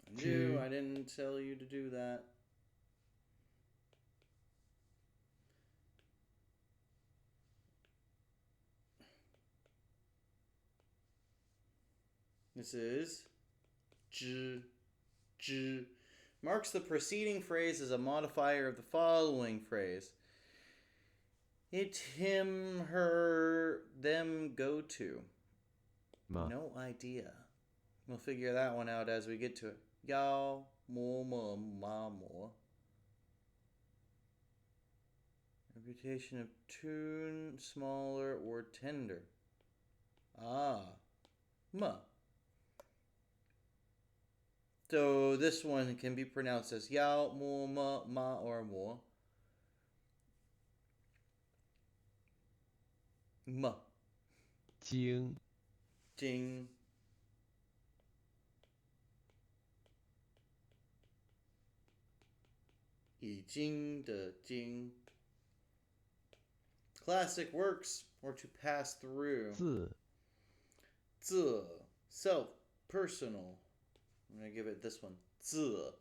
I 知 knew I didn't tell you to do that. This is 知 marks the preceding phrase as a modifier of the following phrase. It, him, her, them, go to. 吗 No idea. We'll figure that one out as we get to it. 要么么嘛么 Reputation of tune, smaller, or tender. Ah. Ma. So this one can be pronounced as yao, mo, ma, or mo. Ma. 经 Jing. Yi jing de jing. Classic works, or to pass through. 字 Zi. Self. Personal. I'm going to give it this one. Zi.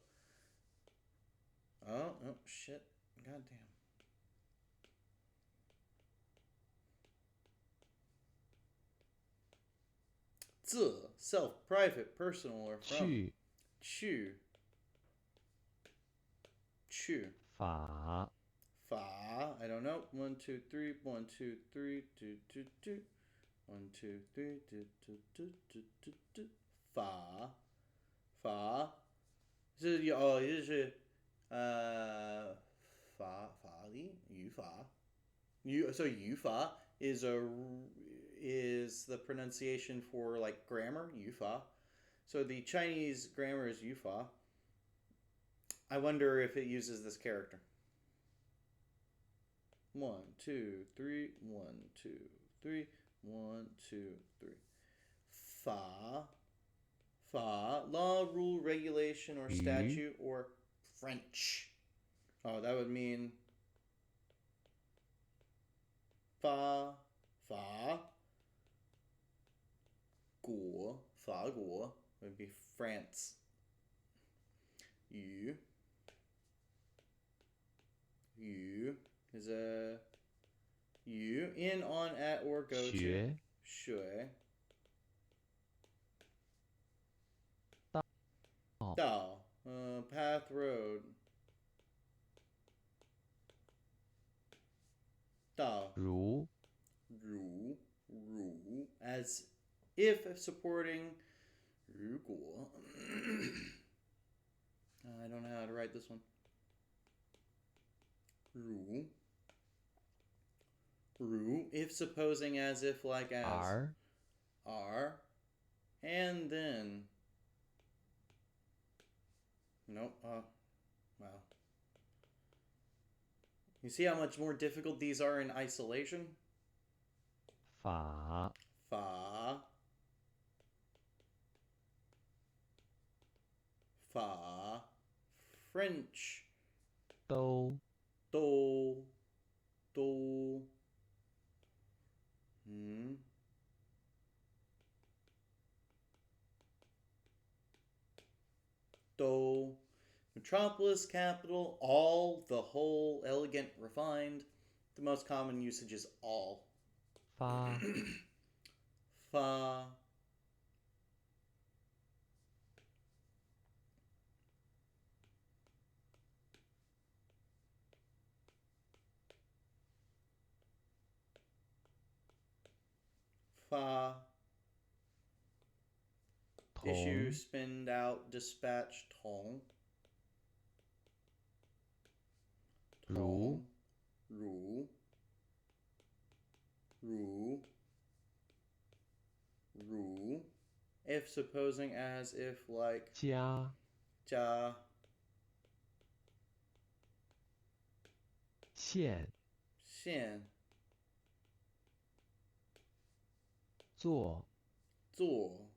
Oh, shit. Goddamn. Zi. Self. Private. Personal. Or from. 去 Chu. Chu. 法 Fa. I don't know. 1, 2, 3. 1, 2, 3. Do, do, do. 1, 2, 3. Do, do, do, do, do, do. Fa. Fa. 这是法理语法. So 语法 is the pronunciation for like grammar, 语法. So the Chinese grammar is 语法. I wonder if it uses this character. 1, 2, 3. 1, 2, 3. 1, 2, 3. Fa. Fa. Law, rule, regulation, or statute, or French. Oh, that would mean fa, fa. Guo, fa guo would be France. Yu. Yu is a yu. In, on, at, or go to. 学 Shui. 道 Dao. Path, road. Dao. 如 Ru. As if supporting 如果. I don't know how to write this one. Ru. If supposing as if like as. 而 Are. And then. Nope. Wow. You see how much more difficult these are in isolation? 法 Fa. Fa. French. 都 Do. Do. Metropolis, capital, all, the whole, elegant, refined. The most common usage is all. 发 Fa. Fa. Issue, 同 spend out, dispatch, tong. 如 Ru. If supposing as if like 加 ja. 线 Xian. 做 Zuo.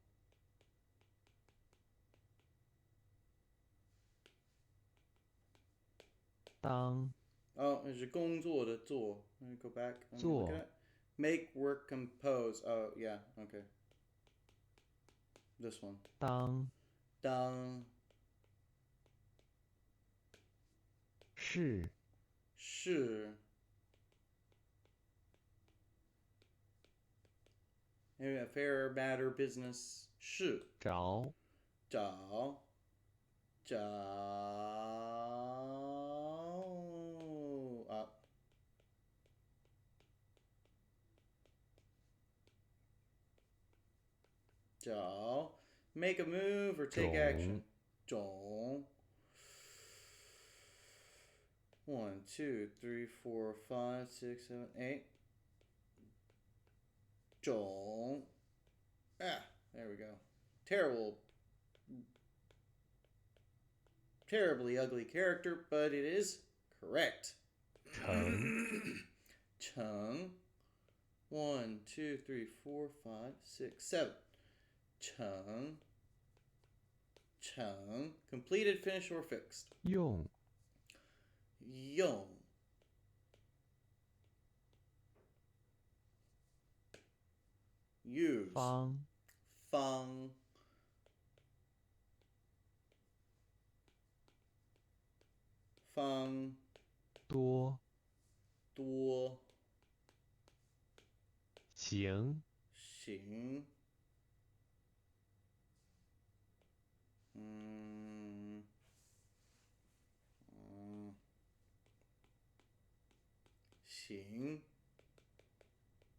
当 Oh, there's a 工作的做. Let me go back. Let me look 做 at it. Make, work, compose. Oh, yeah. Okay. This one. 当 Dang. 是 Shi. Affair, matter, business. Shi. 找 Zhao. 找 make a move or take 种 action. 种 1, 2, 3, 4, 5, 6, 7, 8. 种 there we go. Terribly ugly character, but it is correct. 成 Cheng. 1, 2, 3, 4, 5, 6, 7. Cheng. Completed, finished, or fixed. 用 Yong. Use. 方 Fang. Fang. 多 Duo. 行 Xing. 行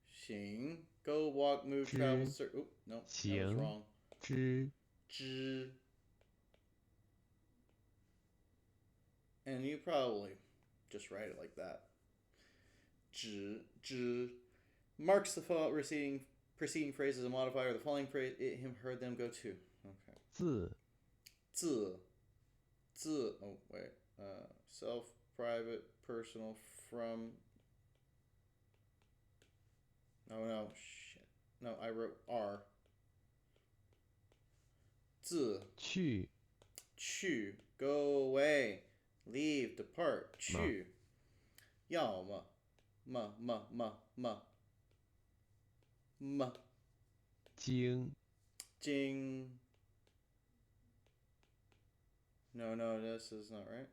行 go walk move travel circle. Oop, nope, that was 行 wrong. 之 Zh. And you probably just write it like that. Zh. Marks the preceding phrase as a modifier of the following phrase. It, him, heard them go to. Okay. 自 Z. Oh, wait. Self, private, personal, from. Oh, no. Shit. No, I wrote R. Z. 去 Chu. Go away. Leave. Depart. Chu. 要么 经 Jing. No, this is not right.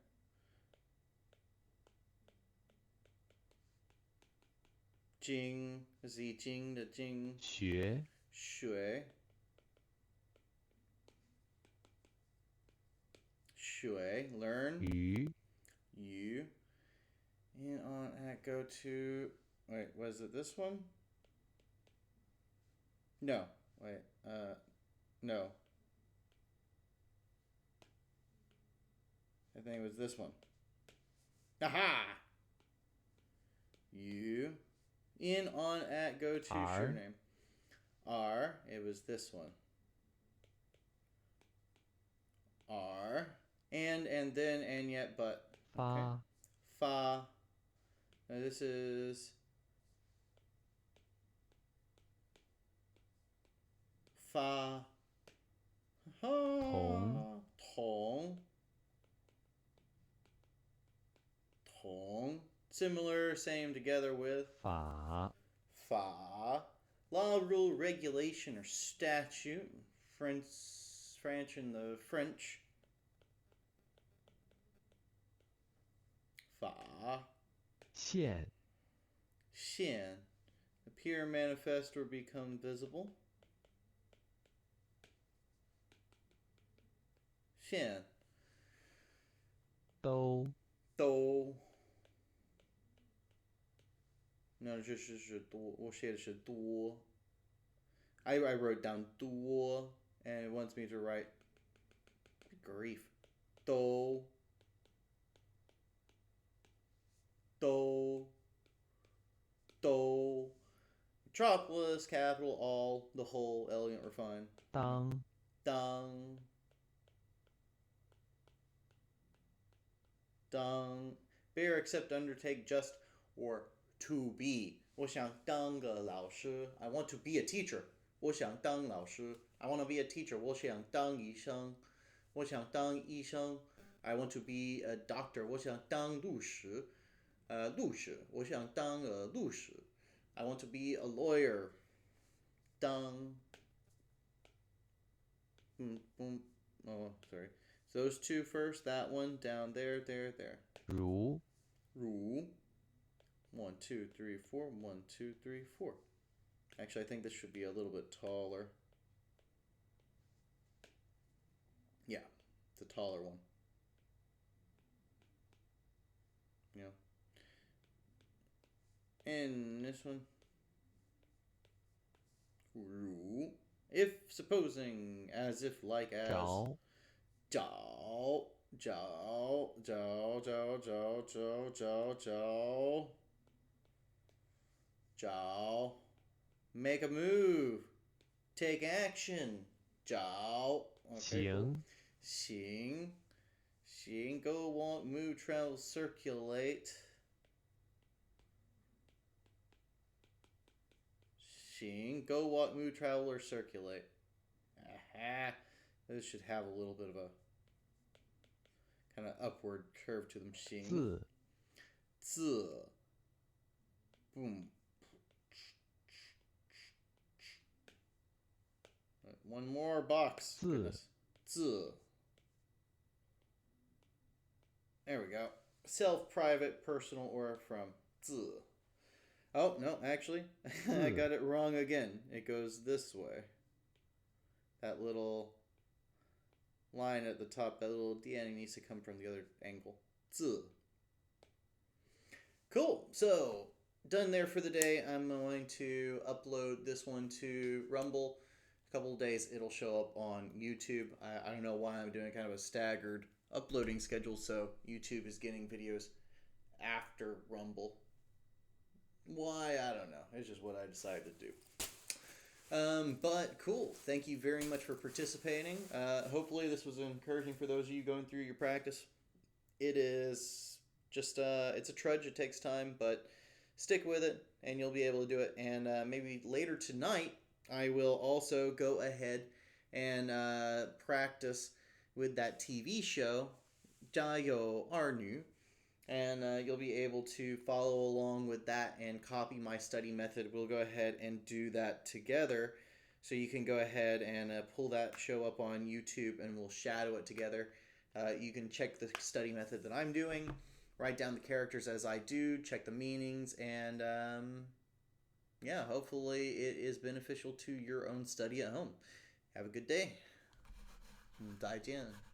Jing. Z Jing the Jing. 学 Shui. Learn. 鱼 You. And on at go to. Wait, was it this one? No. Wait. No. I think it was this one. Aha! You. In, on, at, go to, R. sure name. R. It was this one. R. And then, and yet, but. 发 Fa. Now this is. Fa. Tong. Tong. Similar, same together with 法 fa. Law, rule, regulation, or statute. French in the French. Fa. 现 Xian. Appear, manifest, or become visible. Xian. 都 Do. No, 这是多，我写的是多。I wrote down 多 and it wants me to write. Good grief. Do. Metropolis, capital, all, the whole, elegant, refined. 当 Dang. Bear, accept, undertake, just, or to be. 我想当个老师. I want to be a teacher. 我想当老师. I want to be a teacher. 我想当医生. 我想当医生. I want to be a doctor. 我想当律师. 律师. 我想当律师. I want to be a lawyer. 当 Oh, sorry. So those two first. That one down there. 如 Ru. 1, 2, 3, 4. 1, 2, 3, 4. Actually, I think this should be a little bit taller. Yeah, it's a taller one. Yeah. And this one. Ru. If, supposing, as if, like, as. 找 Jiao. Make a move. Take action. Jiao. Okay, cool. 行 Xing. Go, walk, move, travel, circulate. Xing. Go, walk, move, travel, or circulate. Aha. This should have a little bit of a kind of upward curve to them. Xing. 字 Z. Boom. One more box. Z. Goodness. Z. There we go. Self, private, personal, or from. Z. Oh, no, actually, I got it wrong again. It goes this way. That little line at the top, that little D-ending needs to come from the other angle. Z. Cool. So, done there for the day. I'm going to upload this one to Rumble. A couple of days it'll show up on YouTube. I don't know why I'm doing kind of a staggered uploading schedule, so YouTube is getting videos after Rumble. Why? I don't know. It's just what I decided to do. But cool. Thank you very much for participating. Hopefully this was encouraging for those of you going through your practice. It is just, it's a trudge. It takes time, but stick with it and you'll be able to do it. And maybe later tonight, I will also go ahead and practice with that TV show, 家有儿女. And you'll be able to follow along with that and copy my study method. We'll go ahead and do that together. So you can go ahead and pull that show up on YouTube and we'll shadow it together. You can check the study method that I'm doing, write down the characters as I do, check the meanings, and yeah, hopefully it is beneficial to your own study at home. Have a good day. 再见。